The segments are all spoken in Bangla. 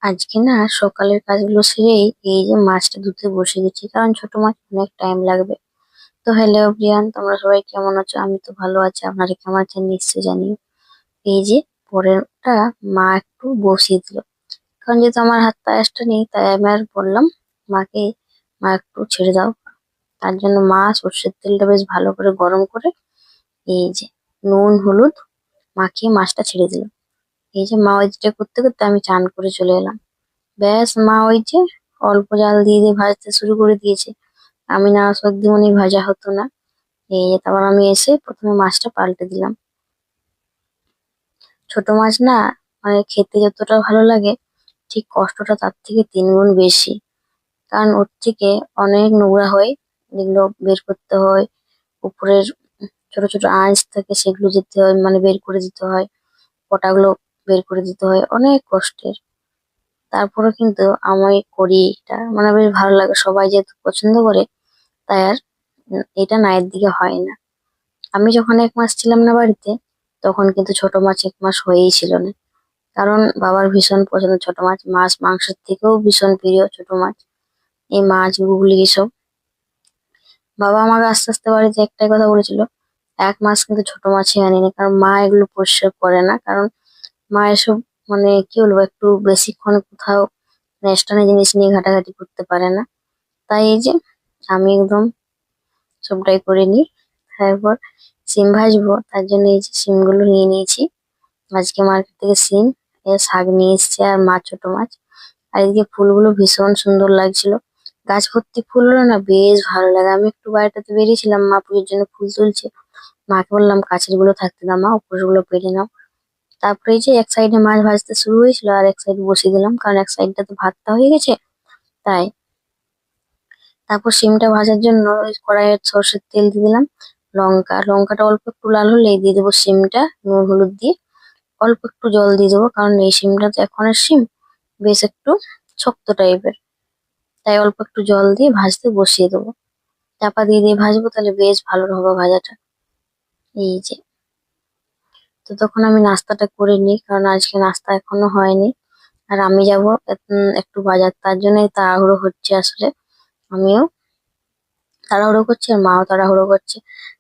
আজকে না সকালের কাজগুলো সেরেই এই যে মাছটা ধুতে বসে গেছি, কারণ ছোট মাছ অনেক টাইম লাগবে। তো হ্যালো প্রিয়ান, তোমরা সবাই কেমন আছো? আমি তো ভালো আছি, আপনারা কেমন আছেন নিশ্চয়ই জানিও। এই যে পরেরটা মা একটু বসিয়ে দিল, কারণ যেহেতু আমার হাত পায়েসটা নেই, তাই আমি আর বললাম মাকে, মা একটু ছেড়ে দাও। তার জন্য মা সর্ষের তেলটা বেশ ভালো করে গরম করে এই যে নুন হলুদ মাখিয়ে মাছটা ছেড়ে দিল। এই যে মা ওইটা করতে করতে আমি চান করে চলে এলাম। ব্যাস মা ওই যে অল্প জাল দিয়ে দিয়ে ভাজতে শুরু করে দিয়েছে। আমি না সত্যি মনে ভাজা হতো না। এই যে তারপর আমি এসে প্রথমে মাছটা পাল্টে দিলাম। ছোট মাছ না, মানে খেতে যতটা ভালো লাগে, ঠিক কষ্টটা তার থেকে 3 গুণ বেশি। কারণ ওর থেকে অনেক নোংরা হয়, যেগুলো বের করতে হয়। উপরের ছোট ছোট আঁশ থাকে, সেগুলো যেতে হয়, মানে বের করে দিতে হয়। কটাগুলো বের করে দিতে হয়, অনেক কষ্টের। তারপরে কিন্তু আমি করি এটা, মানে বেশ ভালো লাগে, সবাই যেহেতু পছন্দ করে, তাই আর এটা না এর দিকে হয় না। আমি যখন 1 মাস ছিলাম না বাড়িতে, তখন কিন্তু ছোট মাছ 1 মাস হয়েই ছিল না। কারণ বাবার ভীষণ পছন্দ ছোট মাছ, মাছ মাংসের থেকেও ভীষণ প্রিয় ছোট মাছ। এই মাছ গুগলি এসব বাবা আমাকে আস্তে আস্তে বাড়িতে একটাই কথা বলেছিল, 1 মাস কিন্তু ছোট মাছই আনিনি, কারণ মা এগুলো পরিষ্কার করে না। কারণ মা এসব, মানে কি বলবো, একটু বেশিক্ষণ কোথাও ন্যাশনাল জিনিস নিয়ে ঘাটাঘাটি করতে পারে না। তাই এই যে আমি একদম সবটাই করে নিই। তারপর সিম ভাজবো, তার জন্য এই যে সিমগুলো নিয়ে নিয়েছি। আজকে মার্কেট থেকে সিম, শাক নিয়ে এসছে, আর মাছ, ছোট মাছ। আর এদিকে ফুলগুলো ভীষণ সুন্দর লাগছিল। গাছ ভর্তি ফুল হলো না, বেশ ভালো লাগে। আমি একটু বাইরেটাতে বেরিয়েছিলাম, মা পুজোর জন্য ফুল তুলছে। মাকে বললাম কাছের গুলো থাকতে দাও মা, উপরের গুলো পেরে নাও। তারপরে এই যে এক সাইডে মাছ ভাজতে শুরু হয়েছিল, আর এক সাইড বসিয়ে দিলাম, কারণ এক সাইডটা তো ভাতটা হয়ে গেছে, তাই। তারপর সিমটা ভাজার জন্য ওই কড়াইয়ে সর্ষের তেল দিয়ে দিলাম। লঙ্কাটা অল্প একটু লাল হলেই দিয়ে দেবো সিমটা, নুন হলুদ দিয়ে। অল্প একটু জল দিয়ে দেবো, কারণ এই সিমটা তো এখনের সিম, বেশ একটু শক্ত টাইপের। তাই অল্প একটু জল দিয়ে ভাজতে বসিয়ে দেবো। চাপা দিয়ে দিয়ে ভাজবো, তাহলে বেশ ভালো হবে ভাজাটা। এই যে, তো তখন আমি নাস্তাটা করে নিই, কারণ আজকে নাস্তা এখনো হয়নি। আর আমি যাবো একটু বাজার, তার জন্য তাড়াহুড়ো হচ্ছে আসলে। আমিও তাড়াহুড়ো করছি, আর মাও তাড়াহুড়ো করছে।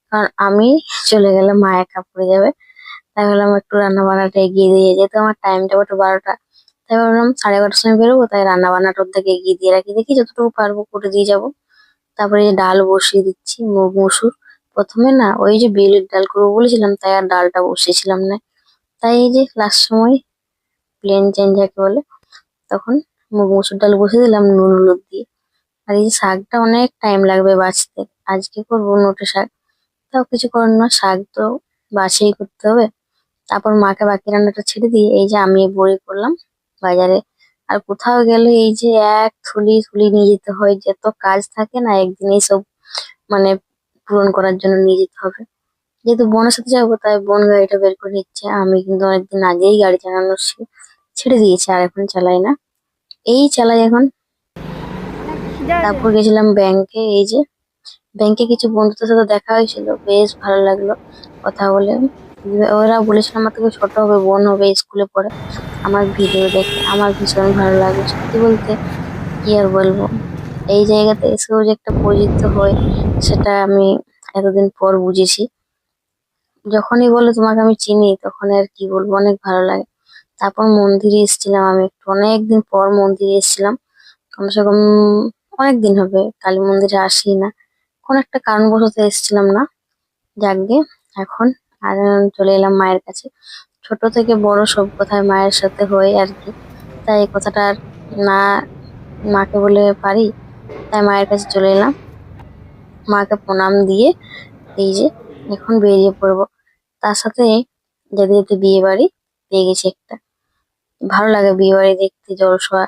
কারণ আমি চলে গেলে মা একা পড়ে যাবে। তাই ভাবলাম একটু রান্না বান্নাটা এগিয়ে দিয়ে, যেহেতু আমার টাইমটা বটে 12টা। তাই ভাবলাম 11:30 সময় বেরোবো, তাই রান্না বান্নাটা ওর থেকে এগিয়ে দিয়ে রাখি, দেখি যতটুকু পারবো করে দিয়ে যাবো। তারপরে এই ডাল বসিয়ে দিচ্ছি, মুগ মসুর। প্রথমে না ওই যে বিউলির ডাল করবো বলেছিলাম, তাই আর ডালটা বসিয়েছিলাম না। তাই এই যে লাস্ট সময় প্লেন চেঞ্জ যাকে বলে, তখন মুগ মসুর ডাল বসিয়ে দিলাম নুন হলুদ দিয়ে। আর এই যে শাকটা অনেক টাইম লাগবে বাছতে, আজকে করবো নোটে শাক। তাও কিছু করার না, শাক তো বাছেই করতে হবে। তারপর মাকে বাকি রান্নাটা ছেড়ে দিয়ে এই যে আমি বড়ি করলাম বাজারে। আর কোথাও গেলে এই যে এক থলি থলি নিয়ে যেতে হয়, যত কাজ থাকে না একদিনেই সব, মানে পূরণ করার জন্য নিয়ে যেতে হবে। যেহেতু বোনের সাথে যাবো, তাই বোন গাড়িটা বের করে নিচ্ছে। আমি কিন্তু অনেকদিন আগেই গাড়ি চালানো ছেড়ে দিয়েছি, আর এখন চালাই না, এই চালাই এখন। তারপর গেছিলাম ব্যাংকে। এই যে ব্যাংকে কিছু বন্ধুদের সাথে দেখা হয়েছিল, বেশ ভালো লাগলো কথা বলে। ওরা বলেছিল আমার থেকে ছোট হবে, বোন হবে, স্কুলে পড়ে। আমার ভিডিও দেখে আমার ভীষণ ভালো লাগে, সত্যি বলতে কি আর বলবো। এই জায়গাতে এসেও যে একটা পরিচিত হয়, সেটা আমি এতদিন পর বুঝেছি। যখনই বলে তোমাকে আমি চিনি, তখন আর কি বলবো, অনেক ভালো লাগে। তারপর মন্দিরে এসেছিলাম, আমি একটু অনেকদিন পর মন্দিরে এসেছিলাম। কমসে কম অনেকদিন হবে কালী মন্দিরে আসি না, কোন একটা কারণবশত এসেছিলাম না। যাকগে, এখন আর চলে এলাম মায়ের কাছে। ছোট থেকে বড় সব কথায় মায়ের সাথে হয় আর কি, তাই এই কথাটা আর না মাকে বলে পারি। তাই মায়ের কাছে চলে এলাম, মাকে প্রণাম দিয়ে এই যে এখন বেরিয়ে পড়বো। তার সাথে যেতে যেতে বিয়ে বাড়ি পেয়ে গেছি একটা, ভালো লাগে বিয়ে বাড়ি দেখতে, জলসা।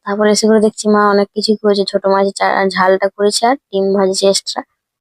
তারপরে এসে করে দেখছি মা অনেক কিছু করেছে, ছোট মাছের ঝালটা করেছে, আর ডিম ভাজছে এক্সট্রা।